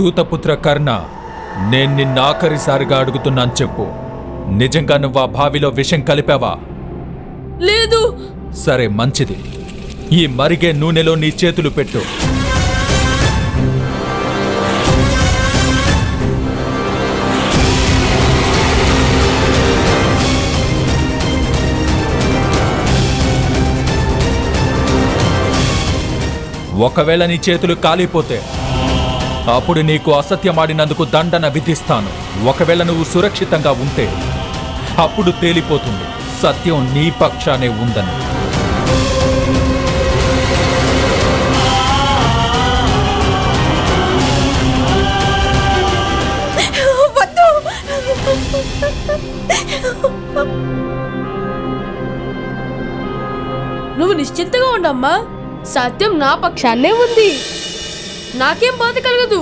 సూతపుత్ర కర్ణ, నేను నిన్నాఖరిసారిగా అడుగుతున్నాను, చెప్పు. నిజంగా నువ్వు ఆ బావిలో విషం కలిపావా? లేదు. సరే, మంచిది. ఈ మరిగే నూనెలో నీ చేతులు పెట్టు. ఒకవేళ నీ చేతులు కాలిపోతే అప్పుడు నీకు అసత్యమాడినందుకు దండన విధిస్తాను. ఒకవేళ నువ్వు సురక్షితంగా ఉంటే అప్పుడు తేలిపోతుంది సత్యం నీ పక్షానే ఉందని. నువ్వు నిశ్చింతగా ఉండమ్మా. సత్యం నా పక్షాన్నే ఉంది. నాకేం బాధ కలగదు.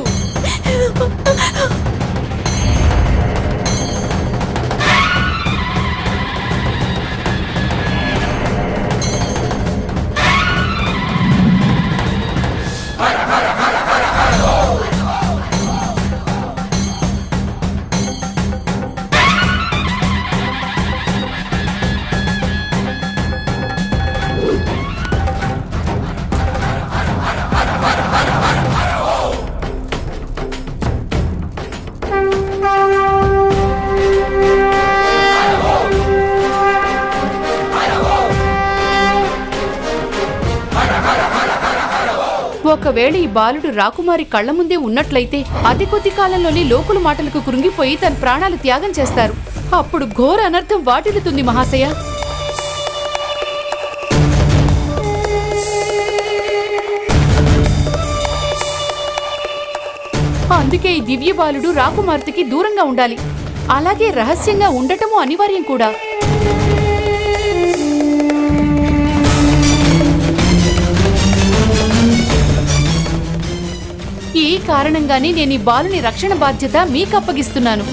ఒకవేళ ఈ బాలుడు రాకుమారి కళ్ల ముందే ఉన్నట్లయితే అతి కొద్ది కాలంలోనే లోకుల మాటలకు కృంగిపోయి తన ప్రాణాలు త్యాగం చేస్తారు. అప్పుడు ఘోర అనర్థం వాటిల్లుతుంది మహాశయ. అందుకే ఈ దివ్య బాలుడు రాకుమార్తెకి దూరంగా ఉండాలి. అలాగే రహస్యంగా ఉండటము అనివార్యం కూడా. ఈ కారణంగానే నేను ఈ బాలుని రక్షణ బాధ్యత మీకు అప్పగిస్తున్నాను.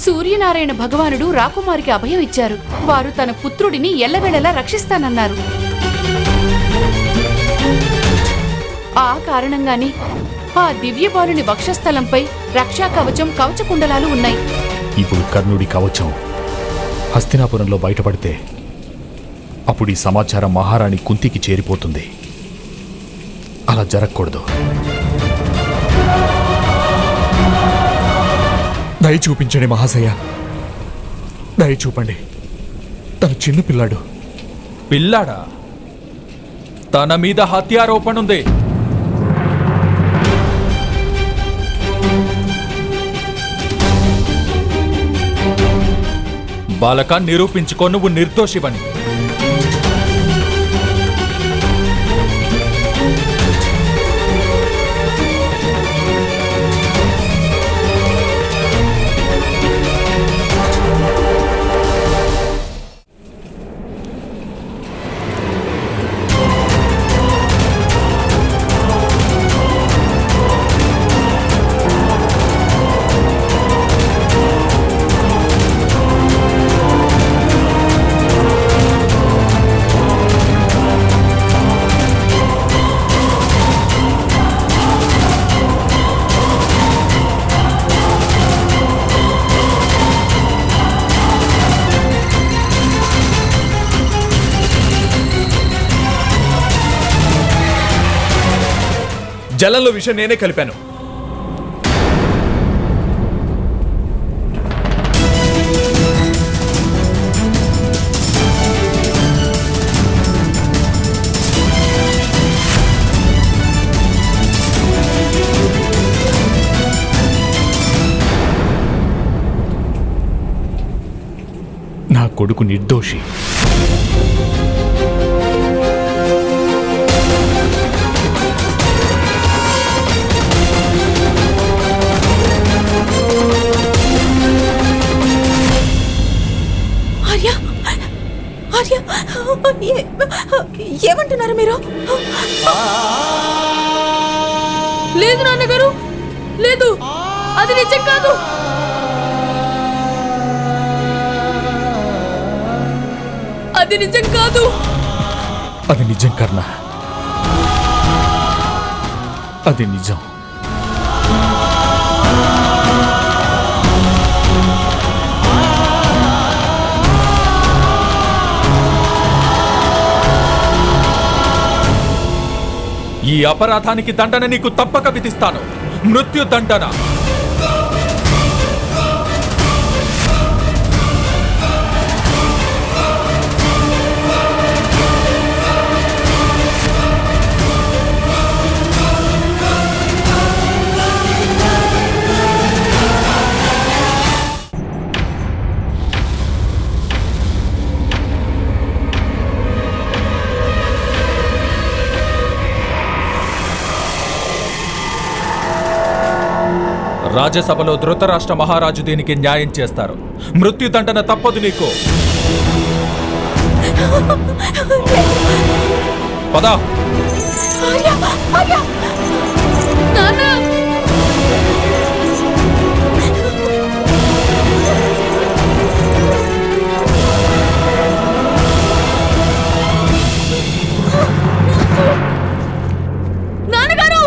సూర్యనారాయణ భగవానుడు రాకుమారికి అభయం ఇచ్చారు. వారు తన పుత్రుడిని ఎల్లవేళలా రక్షిస్తానన్నారు. ఆ కారణంగానే ఆ దివ్య బాలుని వక్షస్థలంపై రక్షా కవచం, కవచకుండలాలు ఉన్నాయి. ఇప్పుడు కర్ణుడి కవచం హస్తినాపురంలో బయటపడితే అప్పుడు ఈ సమాచారం మహారాణి కుంతికి చేరిపోతుంది. అలా జరగకూడదు. దయ చూపించండి మహాశయ, దయ చూపండి. తన చిన్న పిల్లాడు. పిల్లాడా? తన మీద హత్యారోపణ ఉంది. బాలక, నిరూపించుకో నువ్వు నిర్దోషివని. జలంలో విషయం నేనే కలిపాను. నా కొడుకు నిర్దోషి. లేదు నాన్నగారు, లేదు, అది నిజం కాదు. అది నిజం కాదు. అది నిజం కర్ణ, అది నిజం. ఈ అపరాధానికి దండన నీకు తప్పక విధిస్తాను. మృత్యు దండన. రాజ్యసభలో ధృతరాష్ట్ర మహారాజు దీనికి న్యాయం చేస్తారు. మృత్యుదండన తప్పదు నీకు. పదా. నాన్నగారు,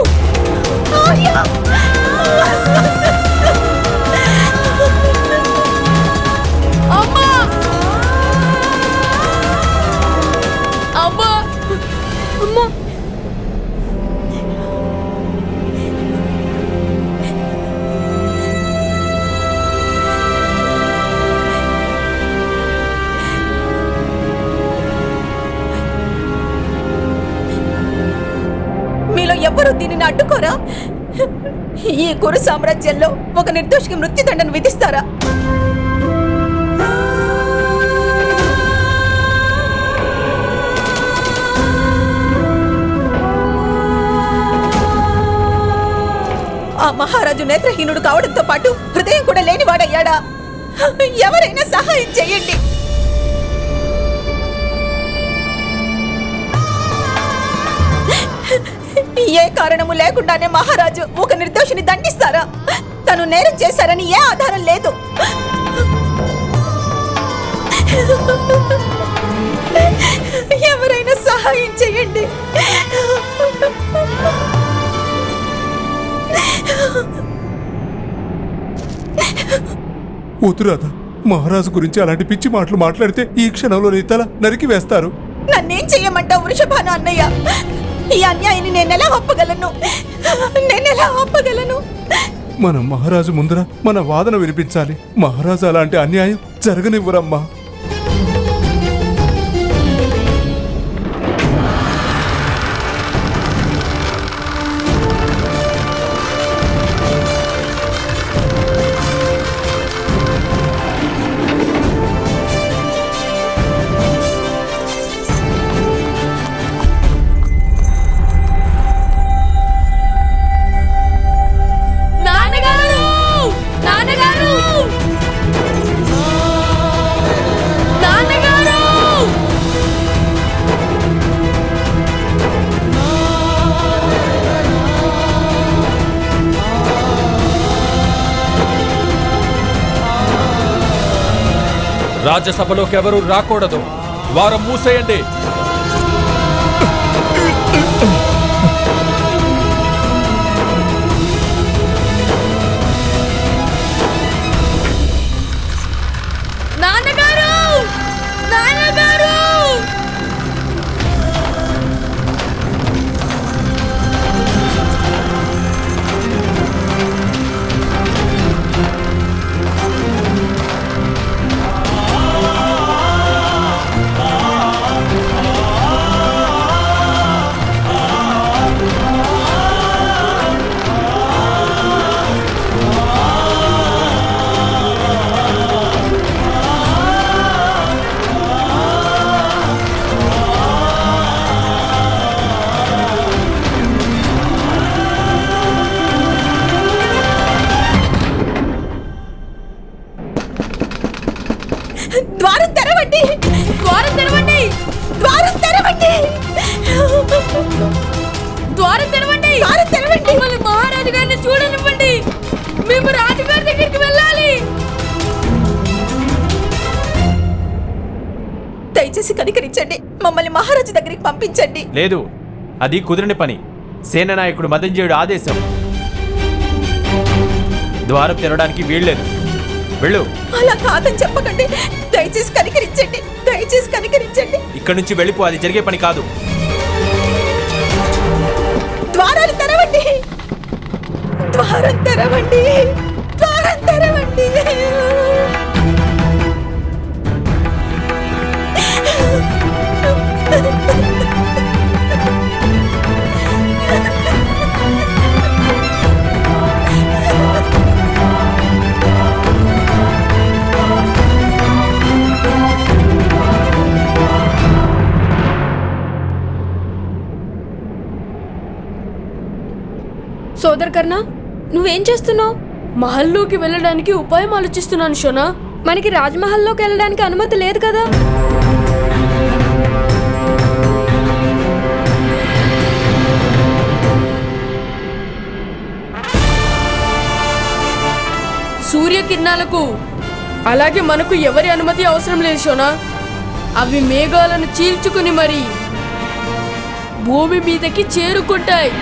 అమ్మా, అమ్మా, అమ్మా. మీలో ఎవ్వరూ దీనిని అడ్డుకోరా? ఈ కురు సామ్రాజ్యంలో ఒక నిర్దోషికి మృత్యుదండను విధిస్తారా? ఆ మహారాజు నేత్రహీనుడు కావడంతో పాటు హృదయం కూడా లేనివాడయ్యాడా? ఎవరైనా సహాయం చేయండి. ఏ కారణము లేకుండానే మహారాజు ఒక నిర్దోషిని దండిస్తారా? తను నేరం చేశారని ఏ ఆధారం లేదు. ఎవరైనా సహాయం చేయండి. వద్దురాదా, మహారాజు గురించి అలాంటి పిచ్చి మాటలు మాట్లాడితే ఈ క్షణంలో నీ తల నరికి వేస్తారు. నన్నేం చెయ్యమంటావు వృషభాను అన్నయ్య? ఈ అన్యాయాన్ని నేనెలా ఆపగలను? నేనెలా ఆపగలను? మనం మహారాజు ముందర మన వాదన వినిపించాలి. మహారాజు అలాంటి అన్యాయం జరగనివ్వరమ్మా. రాజ్యసభలోకి ఎవరూ రాకూడదు. వారం మూసేయండి. నాన్నగారు, నాన్నగారు. ద్వారం తెరవండి. ద్వారం తెరవండి. మమ్మల్ని మహారాజు గారిని చూడనివ్వండి. మేము రాజుగారి దగ్గరికి వెళ్ళాలి. దయచేసి కనికరించండి, మమ్మల్ని మహారాజు దగ్గరికి పంపించండి. లేదు, అది కుదిరిన పని. సేనానాయకుడు మదంజయుడు ఆదేశం. ద్వారం తెరవడానికి వీల్లేదు. వెళ్ళు. అలా కాదని చెప్పకండి, దయచేసి కనికరించండి, దయచేసి కనికరించండి. ఇక్కడి నుంచి వెళ్ళిపో, అది జరిగే పని కాదు. ద్వారాలు తెరవండి, ద్వారం తెరవండి, ద్వారం తెరవండి. సోదర్ కర్ణ, నువ్వేం చేస్తున్నావు? మహల్లోకి వెళ్ళడానికి ఉపాయం ఆలోచిస్తున్నాను షోనా. మనకి రాజ్మహల్లోకి వెళ్ళడానికి అనుమతి లేదు కదా. సూర్యకిరణాలకు అలాగే మనకు ఎవరి అనుమతి అవసరం లేదు షోనా. అవి మేఘాలను చీల్చుకుని మరి భూమి మీదకి చేరుకుంటాయి.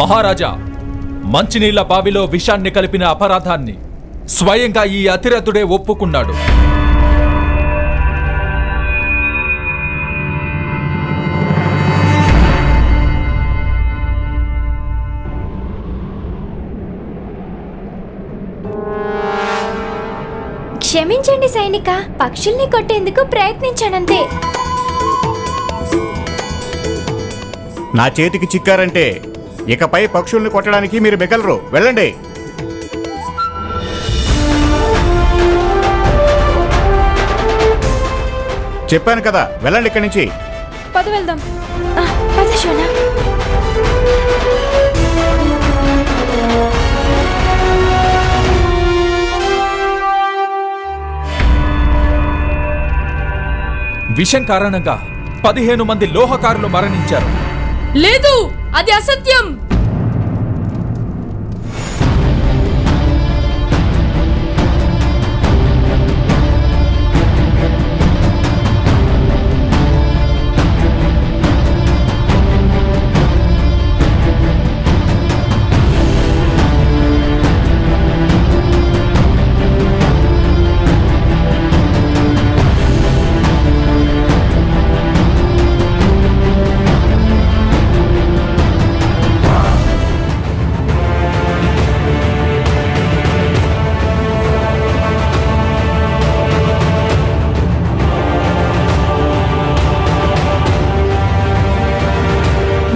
మహారాజా, మంచినీళ్ల బావిలో విషాన్ని కలిపిన అపరాధాన్ని స్వయంగా ఈ అతిరథుడే ఒప్పుకున్నాడు. క్షమించండి సైనిక, పక్షుల్ని కొట్టేందుకు ప్రయత్నించానంతే. నా చేతికి చిక్కారంటే ఇకపై పక్షుల్ని కొట్టడానికి మీరు మిగలరు. వెళ్ళండి. చెప్పాను కదా, వెళ్ళండి ఇక్కడి నుంచి. పద వెళ్దాం. పద షోనా. విషం కారణంగా 15 మంది లోహకారులు మరణించారు. లేదు, అది అసత్యం.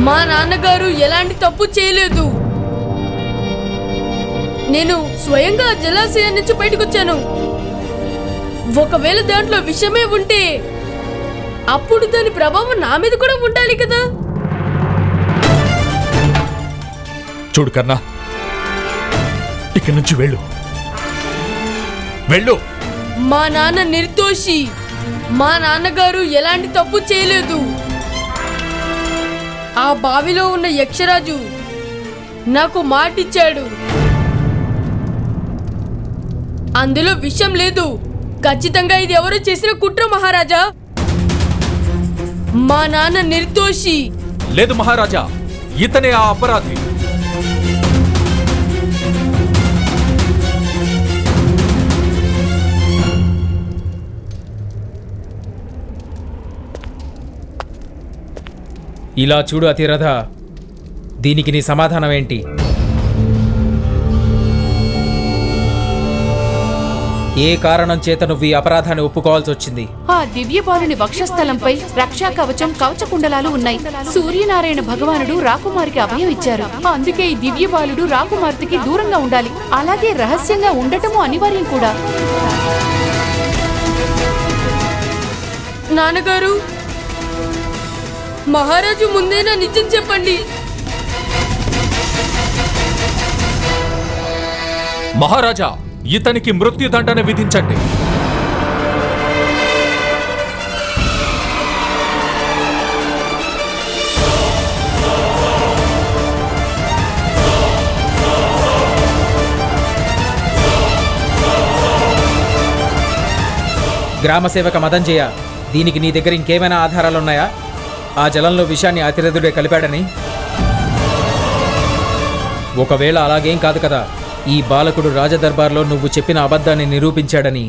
మా నాన్నగారు ఎలాంటి తప్పు చేయలేదు. నేను స్వయంగా జలాశయం నుంచి బయటకొచ్చాను. ఒకవేళ దాంట్లో విషమే ఉంటే అప్పుడు దాని ప్రభావం నా మీద కూడా ఉండాలి కదా. చూడు కర్ణ, ఇక్కడి నుంచి వెళ్ళు. వెళ్ళు. మా నాన్న నిర్దోషి. మా నాన్నగారు ఎలాంటి తప్పు చేయలేదు. ఆ బావిలో ఉన్న యక్షరాజు నాకు మాటిచ్చాడు. అందులో విషం లేదు. ఖచ్చితంగా ఇది ఎవరో చేసిన కుట్ర మహారాజా. మా నాన్న నిర్దోషి. లేదు మహారాజా, ఇతనే ఆ అపరాధి. ఇలా చూడు అతిరథ, దీనికి నీ సమాధానం ఏంటి? ఏ కారణం చేత నువ్వు ఈ అపరాధాన్ని ఒప్పుకోవాల్సి వచ్చింది? ఆ దివ్య బాలుని వక్షస్థలంపై రక్షా కవచం, కవచ కుండలాలు ఉన్నాయి. సూర్యనారాయణ భగవానుడు రాకుమారికి అభయం ఇచ్చారు. అందుకే ఈ దివ్య బాలుడు రాకుమార్తెకి దూరంగా ఉండాలి. అలాగే రహస్యంగా ఉండటము అనివార్యం కూడా. నాన్నగారు, మహారాజు ముందేనా నిజం చెప్పండి. మహారాజా, ఇతనికి మృత్యుదండన విధించండి. గ్రామసేవక మదంజయ, దీనికి నీ దగ్గర ఇంకేమైనా ఆధారాలున్నాయా? ఆ జలంలో విషాన్ని అతిరథుడే కలిపాడని? ఒకవేళ అలాగేం కాదు కదా, ఈ బాలకుడు రాజదర్బార్లో నువ్వు చెప్పిన అబద్ధాన్ని నిరూపించాడని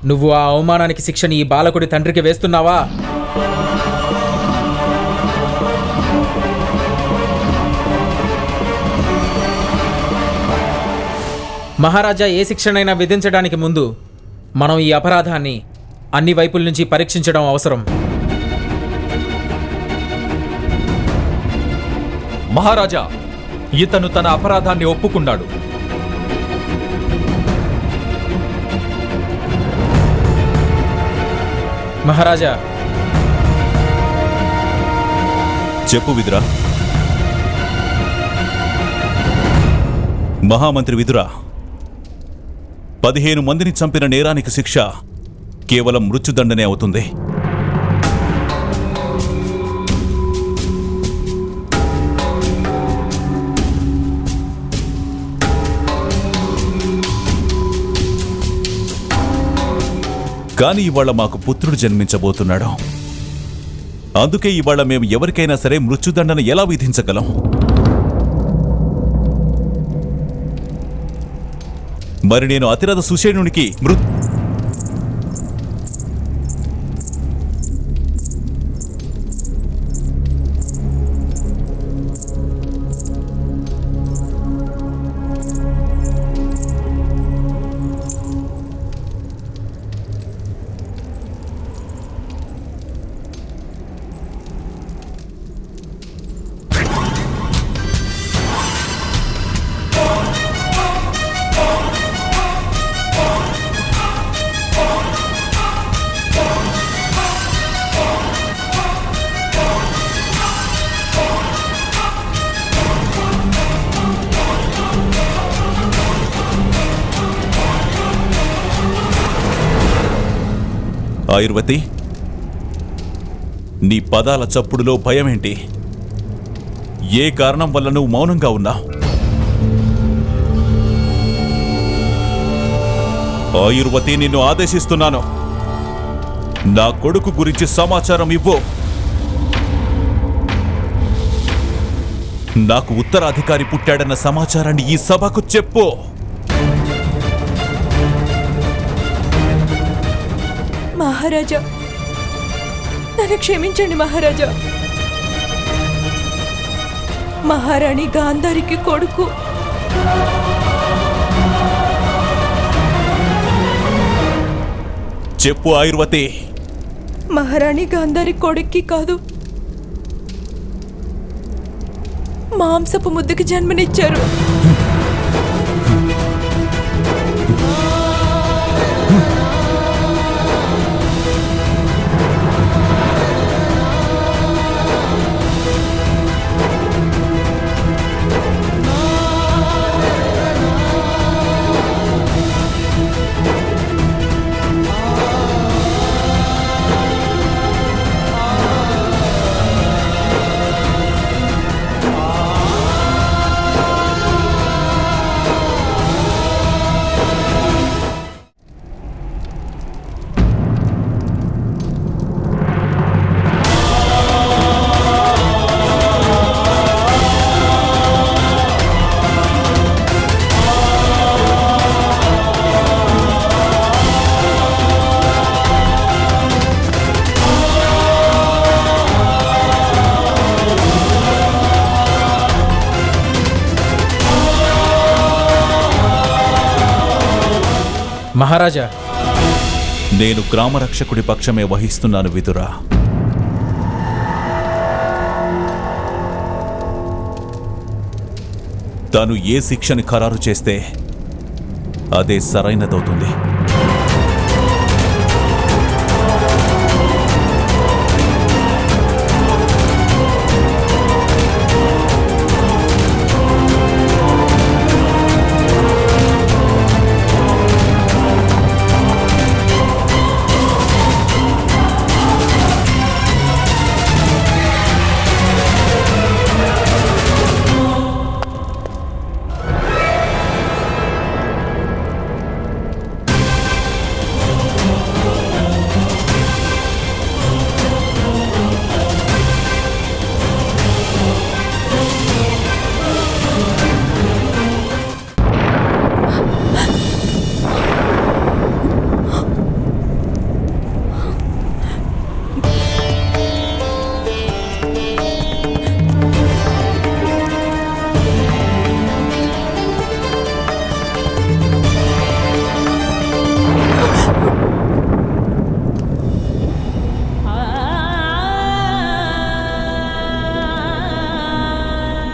నువ్వు ఆ అవమానానికి శిక్షని ఈ బాలకుడి తండ్రికి వేస్తున్నావా? మహారాజా ఏ శిక్షనైనా విధించడానికి ముందు మనం ఈ అపరాధాన్ని అన్ని వైపుల నుంచి పరీక్షించడం అవసరం. మహారాజా, ఇతను తన అపరాధాన్ని ఒప్పుకున్నాడు. మహారాజా, చెప్పు విదురా. మహామంత్రి విదురా, 15 మందిని చంపిన నేరానికి శిక్ష కేవలం మృత్యుదండనే అవుతుంది. కానీ ఇవాళ మాకు పుత్రుడు జన్మించబోతున్నాడు. అందుకే ఇవాళ మేము ఎవరికైనా సరే మృత్యుదండన ఎలా విధించగలం? మరి నేను అతిరథ సుషేణునికి ఆయుర్వతి, నీ పదాల చప్పుడులో భయమేంటి? ఏ కారణం వల్ల నువ్వు మౌనంగా ఉన్నావు? ఆయుర్వతి, నిన్ను ఆదేశిస్తున్నాను. నా కొడుకు గురించి సమాచారం ఇవ్వు. నాకు ఉత్తరాధికారి పుట్టాడన్న సమాచారాన్ని ఈ సభకు చెప్పు. మహారాజా, నన్ను క్షమించండి మహారాజా. మహారాణి గాంధారికి కొడుకు. చెప్పు ఆయుర్వతి. మహారాణి గాంధారి కొడుక్కి కాదు, మాంసపు ముద్దుకి జన్మనిచ్చారు. మహారాజా, నేను గ్రామరక్షకుడి పక్షమే వహిస్తున్నాను విదురా. తాను ఏ శిక్షని ఖరారు చేస్తే అదే సరైనదవుతుంది.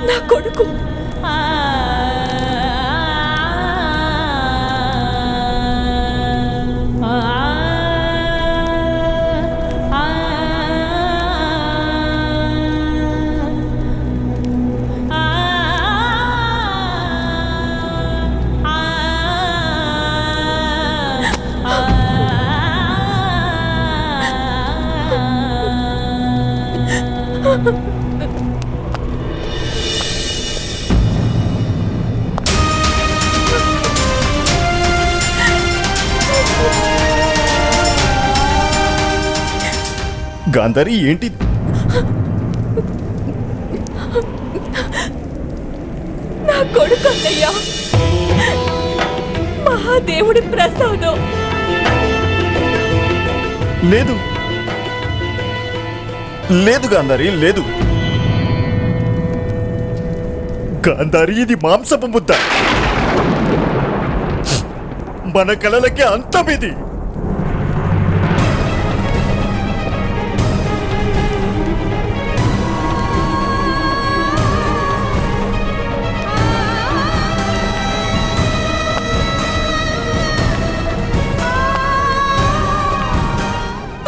నా కొడుకు గాంధారి ఏంటి? నా కొడుకు అన్నయ్య, మహాదేవుడి ప్రసాదం. లేదు లేదు గాంధారి, లేదు. గాంధారి, ఇది మాంసపు ముద్ద. మన కళలకి అంతమిది.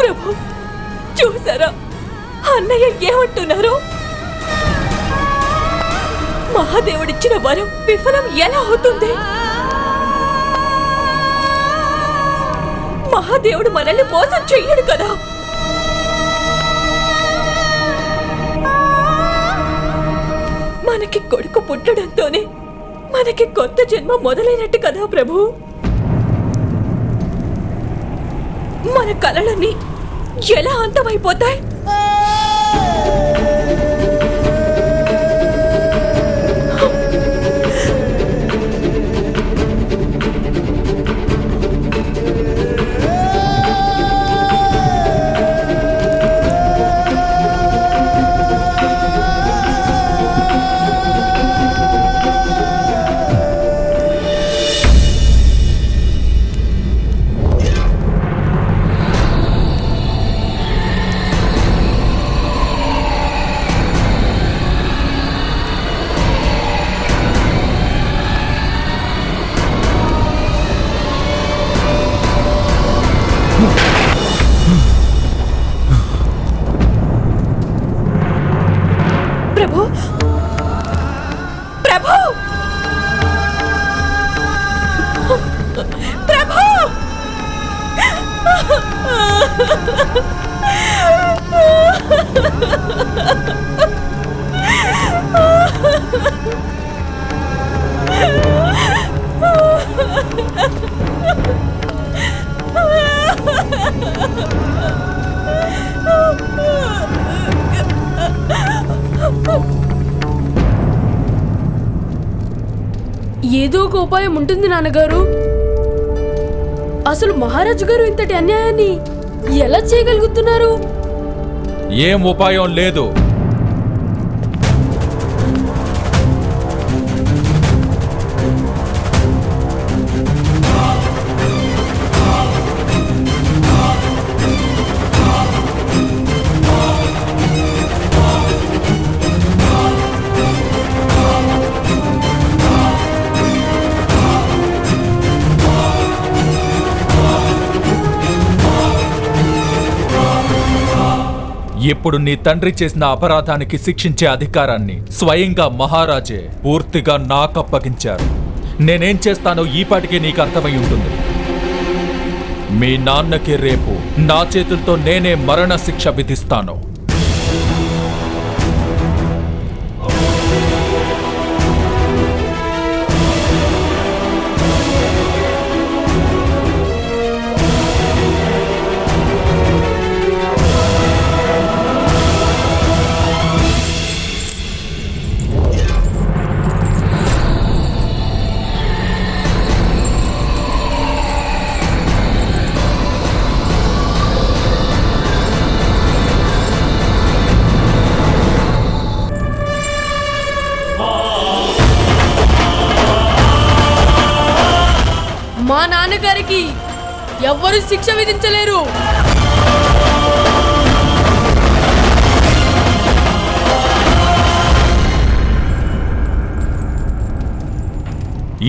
ప్రభు, చూసారా అన్నయ్య ఏమంటున్నారు? మహాదేవుడిచ్చిన వరం విఫలం ఎలా అవుతుంది? మహాదేవుడు మనల్ని మోసం చెయ్యడు కదా. మనకి కొడుకు పుట్టడంతోనే మనకి కొత్త జన్మ మొదలైనట్టు కదా ప్రభు. మన కలలన్నీ ఎలా అంతమైపోతాయి? ప్రభు, ప్రభు, ప్రభు! ఏదో ఒక ఉపాయం ఉంటుంది నాన్నగారు. అసలు మహారాజు గారు ఇంతటి అన్యాయాన్ని ఎలా చేయగలుగుతున్నారు? ఏం ఉపాయం లేదు. ఇప్పుడు నీ తండ్రి చేసిన అపరాధానికి శిక్షించే అధికారాన్ని స్వయంగా మహారాజే పూర్తిగా నాకప్పగించారు. నేనేం చేస్తానో ఈపాటికే నీకు అర్థమై ఉంటుంది. మీ నాన్నకి రేపు నా చేతులతో నేనే మరణ శిక్ష విధిస్తాను. మా నాన్నగారికి ఎవ్వరూ శిక్ష విధించలేరు.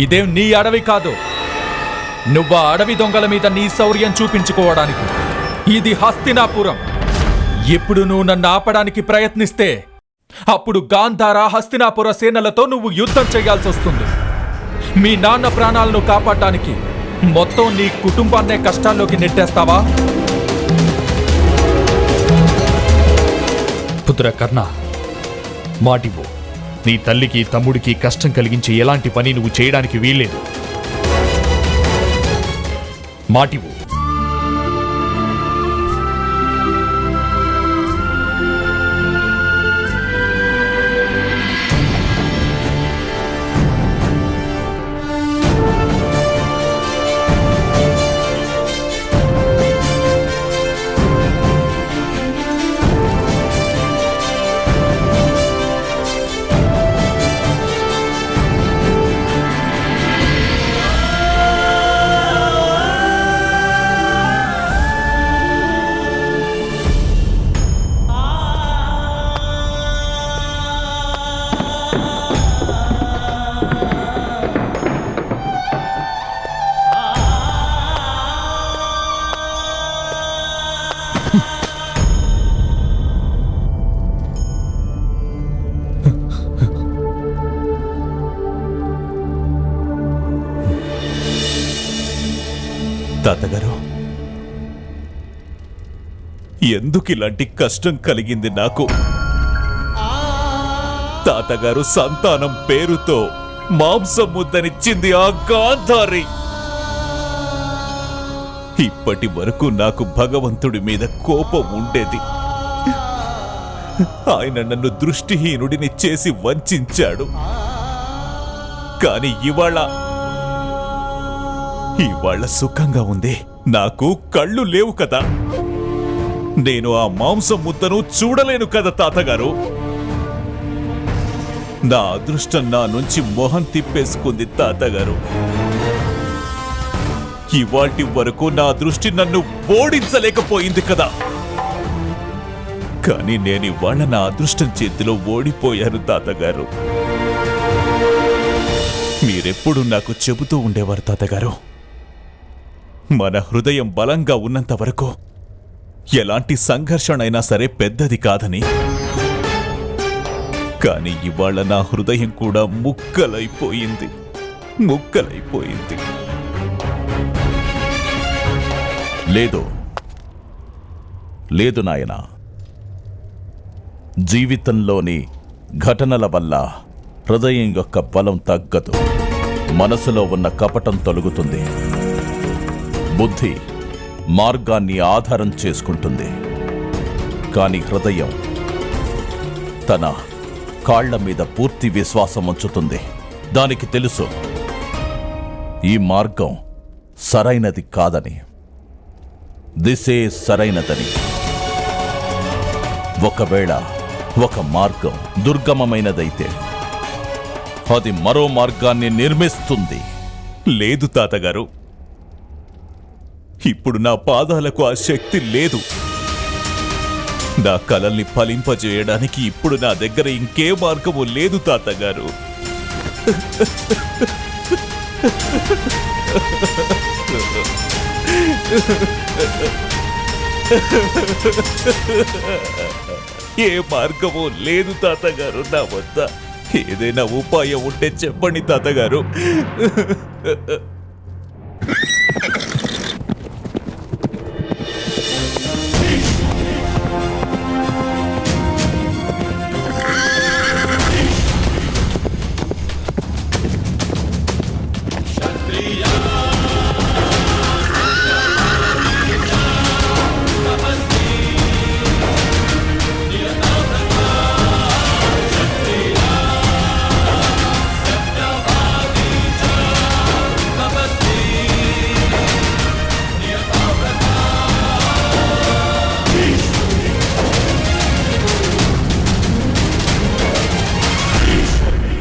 ఇదేం నీ అడవి కాదు. నువ్వు ఆ అడవి దొంగల మీద నీ శౌర్యం చూపించుకోవడానికి. ఇది హస్తినాపురం. ఇప్పుడు నువ్వు నన్ను ఆపడానికి ప్రయత్నిస్తే అప్పుడు గాంధార హస్తినాపుర సేనలతో నువ్వు యుద్ధం చేయాల్సి వస్తుంది. మీ నాన్న ప్రాణాలను కాపాడటానికి మొత్తం నీ కుటుంబాన్నే కష్టాల్లోకి నెట్టేస్తావా? పుత్ర కర్ణ, మాటివ్వు. నీ తల్లికి తమ్ముడికి కష్టం కలిగించే ఎలాంటి పని నువ్వు చేయడానికి వీల్లేదు. మాటివ్వు. తాతగారు, ఎందుకు ఇలాంటి కష్టం కలిగింది నాకు? తాతగారు సంతానం పేరుతో మాంసం ముద్దనిచ్చింది ఆ గాంధారి. ఇప్పటి వరకు నాకు భగవంతుడి మీద కోపం ఉండేది. ఆయన నన్ను దృష్టిహీనుడిని చేసి వంచాడు. కాని ఇవాళ సుఖంగా ఉంది. నాకు కళ్ళు లేవు కదా, నేను ఆ మాంసం ముద్దను చూడలేను కదా తాతగారు. నా అదృష్టం నా నుంచి మొహం తిప్పేసుకుంది తాతగారు. ఇవాల్టి వరకు నా దృష్టి నన్ను ఓడించలేకపోయింది కదా. కానీ నేను ఇవాళ నా అదృష్టం చేతిలో ఓడిపోయాను తాతగారు. మీరెప్పుడు నాకు చెబుతూ ఉండేవారు తాతగారు, మన హృదయం బలంగా ఉన్నంత వరకు ఎలాంటి సంఘర్షణైనా సరే పెద్దది కాదని. కానీ ఇవాళ నా హృదయం కూడా ముక్కలైపోయింది. లేదు నాయనా, జీవితంలోని ఘటనల వల్ల హృదయం యొక్క బలం తగ్గదు. మనసులో ఉన్న కపటం తొలగుతుంది. బుద్ధి మార్గాన్ని ఆధారం చేసుకుంటుంది. కానీ హృదయం తన కాళ్ల మీద పూర్తి విశ్వాసం ఉంచుతుంది. దానికి తెలుసు ఈ మార్గం సరైనది కాదని, దిశే సరైనదని. ఒకవేళ ఒక మార్గం దుర్గమమైనదైతే అది మరో మార్గాన్ని నిర్మిస్తుంది. లేదు తాతగారు, ఇప్పుడు నా పాదాలకు ఆ శక్తి లేదు. నా కలల్ని ఫలింపజేయడానికి ఇప్పుడు నా దగ్గర ఇంకే మార్గము లేదు తాతగారు. ఏ మార్గమూ లేదు తాతగారు. నా వద్ద ఏదైనా ఉపాయం ఉంటే చెప్పండి తాతగారు.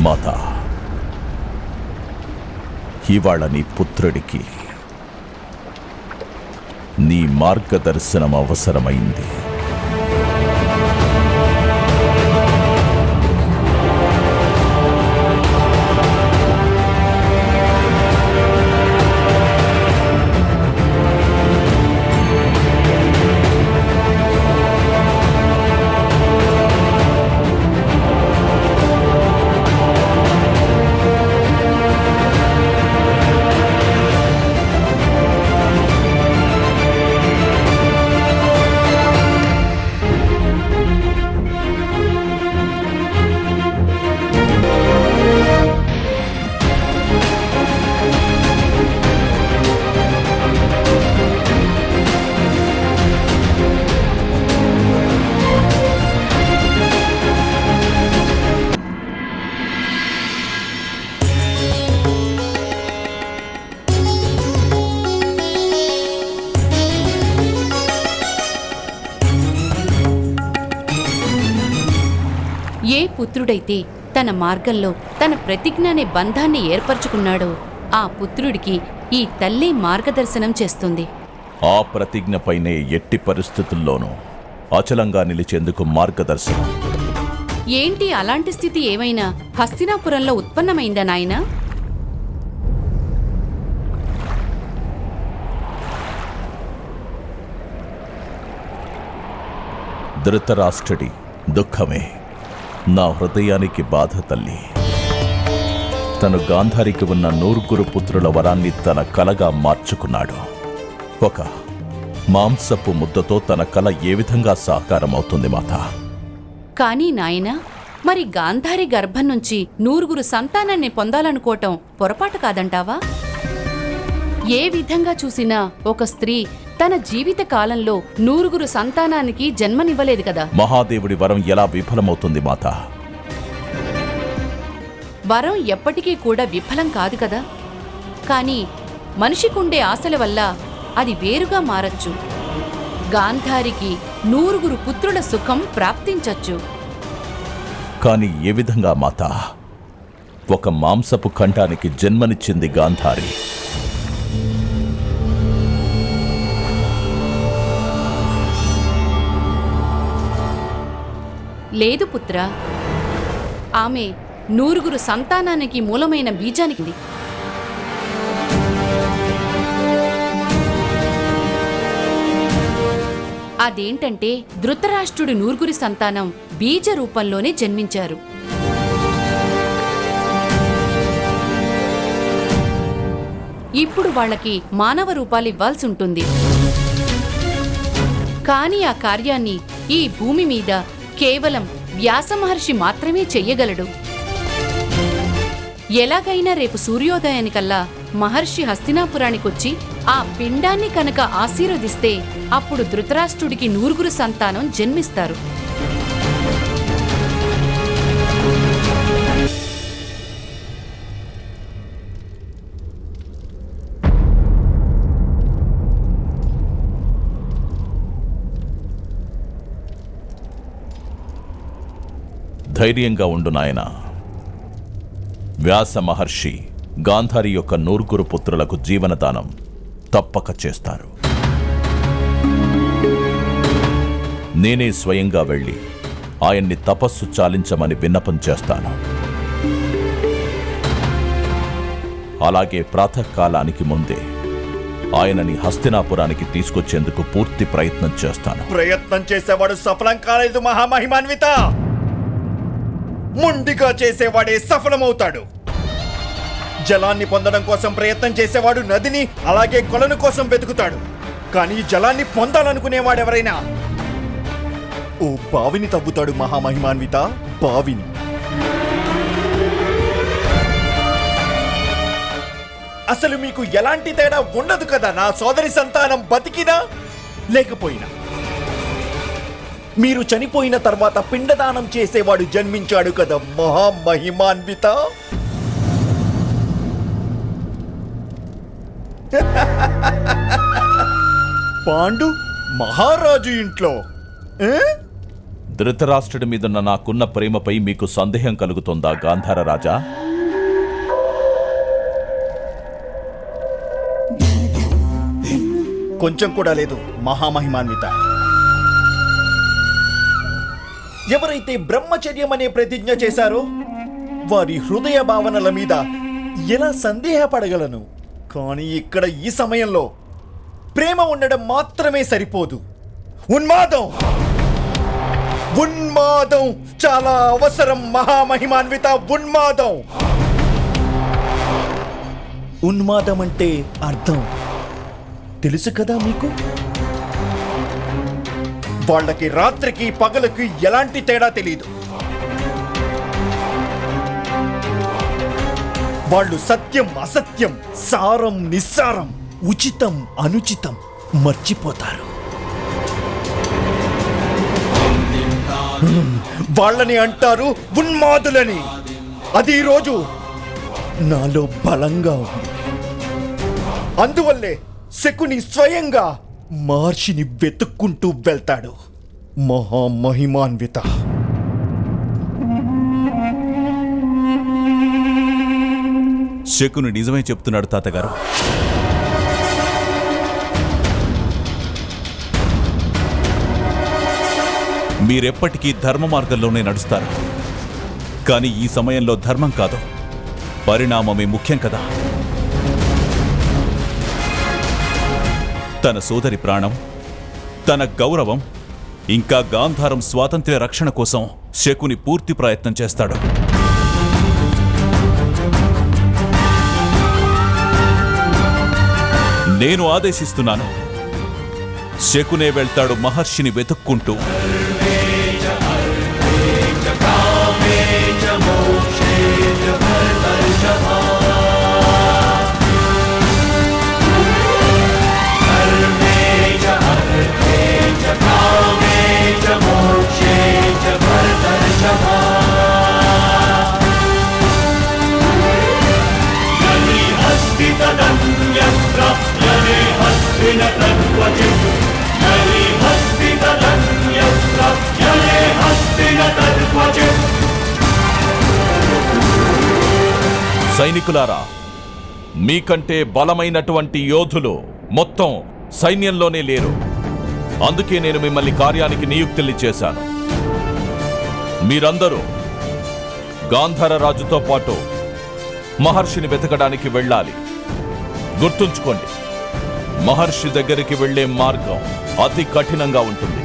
మాతా, ఇవాళ నీ పుత్రుడికి నీ మార్గదర్శనం అవసరమైంది. ఏ పుత్రుడైతే తన మార్గంలో తన ప్రతిజ్ఞ అనే బంధాన్ని ఏర్పరచుకున్నాడో ఆ పుత్రుడికి ఈ తల్లి మార్గదర్శనం చేస్తుంది. ఆ ప్రతిజ్ఞపైనే ఎట్టి పరిస్థితుల్లోనూ అచలంగా నిలిచేందుకు మార్గదర్శనం. ఏంటి అలాంటి స్థితి ఏమైనా హస్తినాపురంలో ఉత్పన్నమైందా నాయనా? ధృతరాష్ట్రుడి దుఃఖమే నా హృదయానికి బాధ తల్లి. తను గాంధారికి ఉన్న 9 పుత్రుల వరాన్ని తన కలగా మార్చుకున్నాడు. ఒక మాంసపు ముద్దతో తన కల ఏ విధంగా సాకారమవుతుంది మాతా? కానీ నాయనా, మరి గాంధారి గర్భం నుంచి 9 సంతానాన్ని పొందాలనుకోవటం పొరపాటు కాదంటావా? ఏ విధంగా చూసినా ఒక స్త్రీ తన జీవిత కాలంలో 9 సంతానానికి జన్మనివ్వలేదు కదా. మహాదేవుడి వరం ఎలా విఫలమవుతుంది మాతా? వరం ఎప్పటికీ కూడా విఫలం కాదు కదా. కానీ మనిషికుండే ఆశల వల్ల అది వేరుగా మారచ్చు. గాంధారికి 9 పుత్రుల సుఖం ప్రాప్తించచ్చు. కాని ఏ విధంగా మాతా? ఒక మాంసపు ఖండానికి జన్మనిచ్చింది గాంధారి. లేదు పుత్రా, ఆమె 9 సంతానానికి మూలమైన బీజానికి. అదేంటంటే ధృతరాష్ట్రుడి 9 సంతానం బీజ రూపంలోనే జన్మించారు. ఇప్పుడు వాళ్ళకి మానవ రూపాలు ఇవ్వాల్సి ఉంటుంది. కానీ ఆ కార్యాన్ని ఈ భూమి మీద కేవలం వ్యాస మహర్షి మాత్రమే చెయ్యగలడు. ఎలాగైనా రేపు సూర్యోదయానికల్లా మహర్షి హస్తినాపురానికొచ్చి ఆ పిండాన్ని కనుక ఆశీర్వదిస్తే అప్పుడు ధృతరాష్ట్రుడికి 9 సంతానం జన్మిస్తారు. ధైర్యంగా ఉండు నాయనా. వ్యాస మహర్షి గాంధారి యొక్క 9 పుత్రులకు జీవనదానం తప్పక చేస్తారు. నేనే స్వయంగా వెళ్ళి ఆయన్ని తపస్సు చాలించమని విన్నపం చేస్తాను. అలాగే ప్రాతకాలానికి ముందే ఆయనని హస్తినాపురానికి తీసుకొచ్చేందుకు పూర్తి ప్రయత్నం చేస్తాను. ప్రయత్నం చేసేవాడు సఫలం కాలేదు మహామహిమాన్విత. ముండిగా చేసేవాడే సఫలమవుతాడు. జలాన్ని పొందడం కోసం ప్రయత్నం చేసేవాడు నదిని అలాగే కొలను కోసం వెతుకుతాడు. కానీ జలాన్ని పొందాలనుకునేవాడెవరైనా ఓ బావిని తవ్వుతాడు మహామహిమాన్విత, బావిని. అసలు మీకు ఎలాంటి తేడా ఉండదు కదా నా సోదరి సంతానం బతికినా లేకపోయినా. మీరు చనిపోయిన తర్వాత పిండదానం చేసేవాడు జన్మించాడు కదా మహామహిమాన్విత. పాండు మహారాజు ఇంట్లో ధృతరాష్ట్రుడి మీదున్న నాకున్న ప్రేమపై మీకు సందేహం కలుగుతుందా గాంధార రాజా? కొంచెం కూడా లేదు మహామహిమాన్విత. ఎవరైతే బ్రహ్మచర్యం అనే ప్రతిజ్ఞ చేశారో వారి హృదయ భావనల మీద ఎలా సందేహపడగలను? కానీ ఇక్కడ ఈ సమయంలో ప్రేమ ఉండడం మాత్రమే సరిపోదు. ఉన్మాదం ఉన్మాదం చాలా అవసరం మహామహిమాన్విత. ఉన్మాదం ఉన్మాదం అంటే అర్థం తెలుసు కదా మీకు? వాళ్ళకి రాత్రికి పగలకి ఎలాంటి తేడా తెలియదు. వాళ్ళు సత్యం అసత్యం, సారం నిస్సారం, ఉచితం అనుచితం మర్చిపోతారు. వాళ్ళని అంటారు ఉన్మాదులని. అది ఈరోజు నాలో బలంగా ఉంది. అందువల్లే శకుని స్వయంగా మహర్షిని వెతుక్కుంటూ వెళ్తాడు మహామహిమాన్విత. శకుని నిజమే చెప్తున్నాడు తాతగారు. మీరెప్పటికీ ధర్మ మార్గంలోనే నడుస్తారు. కానీ ఈ సమయంలో ధర్మం కాదు, పరిణామమే ముఖ్యం కదా. తన సోదరి ప్రాణం, తన గౌరవం, ఇంకా గాంధారం స్వాతంత్ర్య రక్షణ కోసం శకుని పూర్తి ప్రయత్నం చేస్తాడు. నేను ఆదేశిస్తున్నాను, శకునే వెళ్తాడు మహర్షిని వెతుక్కుంటూ. సైనికులారా, మీకంటే బలమైనటువంటి యోధులు మొత్తం సైన్యంలోనే లేరు. అందుకే నేను మిమ్మల్ని కార్యానికి నియుక్తుల్ని చేశాను. మీరందరూ గాంధార రాజుతో పాటు మహర్షిని వెతకడానికి వెళ్ళాలి. గుర్తుంచుకోండి, మహర్షి దగ్గరికి వెళ్లే మార్గం అతి కఠినంగా ఉంటుంది.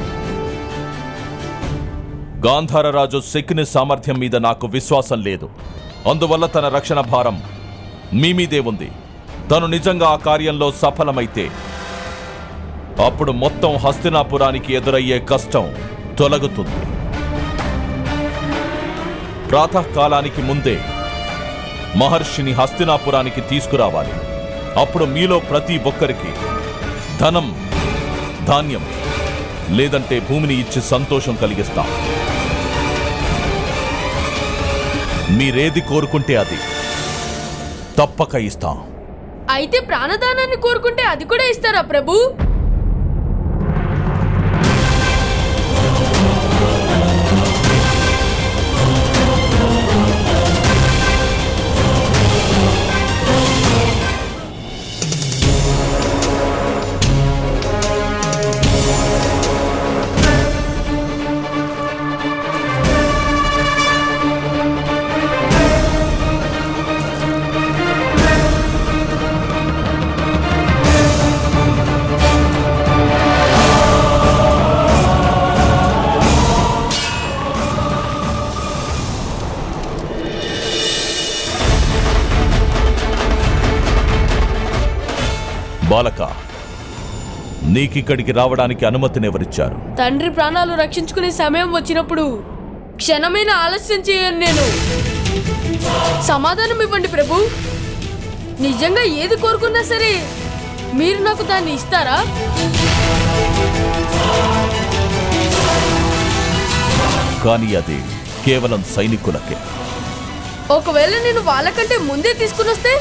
గాంధార రాజు శకుని సామర్థ్యం మీద నాకు విశ్వాసం లేదు. అందువల్ల తన రక్షణ భారం మీ మీదే ఉంది. తను నిజంగా ఆ కార్యంలో సఫలమైతే అప్పుడు మొత్తం హస్తినాపురానికి ఎదురయ్యే కష్టం తొలగుతుంది. ప్రాతకాలానికి ముందే మహర్షిని హస్తినాపురానికి తీసుకురావాలి. అప్పుడు మీలో ప్రతి ఒక్కరికి ధనం, ధాన్యం లేదంటే భూమిని ఇచ్చి సంతోషం కలిగిస్తాం. మీరేది కోరుకుంటే అది తప్పక ఇస్తాం. అయితే ప్రాణదానాన్ని కోరుకుంటే అది కూడా ఇస్తారా ప్రభు? బాలక, నీకిక్కడికి రావడానికి అనుమతినెవరిచ్చారు? తండ్రి ప్రాణాలు రక్షించుకునే సమయం వచ్చినప్పుడు క్షణమైన ఆలస్యం చేయను నేను. సమాధానం ఇవ్వండి ప్రభు. నిజంగా ఏది కోరుకున్నా సరే మీరు నాకు దాన్ని ఇస్తారా? కానీ అది కేవలం సైనికులకే. ఒకవేళ నేను వాళ్ళకంటే ముందే తీసుకుని వస్తే?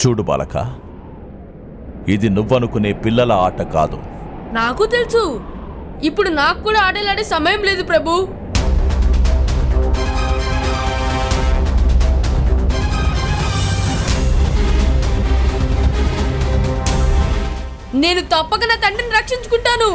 చూడు బాలక, ఇది నువ్వనుకునే పిల్లల ఆట కాదు. నాకు తెలుసు. ఇప్పుడు నాకు కూడా ఆటలాడే సమయం లేదు ప్రభు. నేను తప్పక నా తండ్రిని రక్షించుకుంటాను.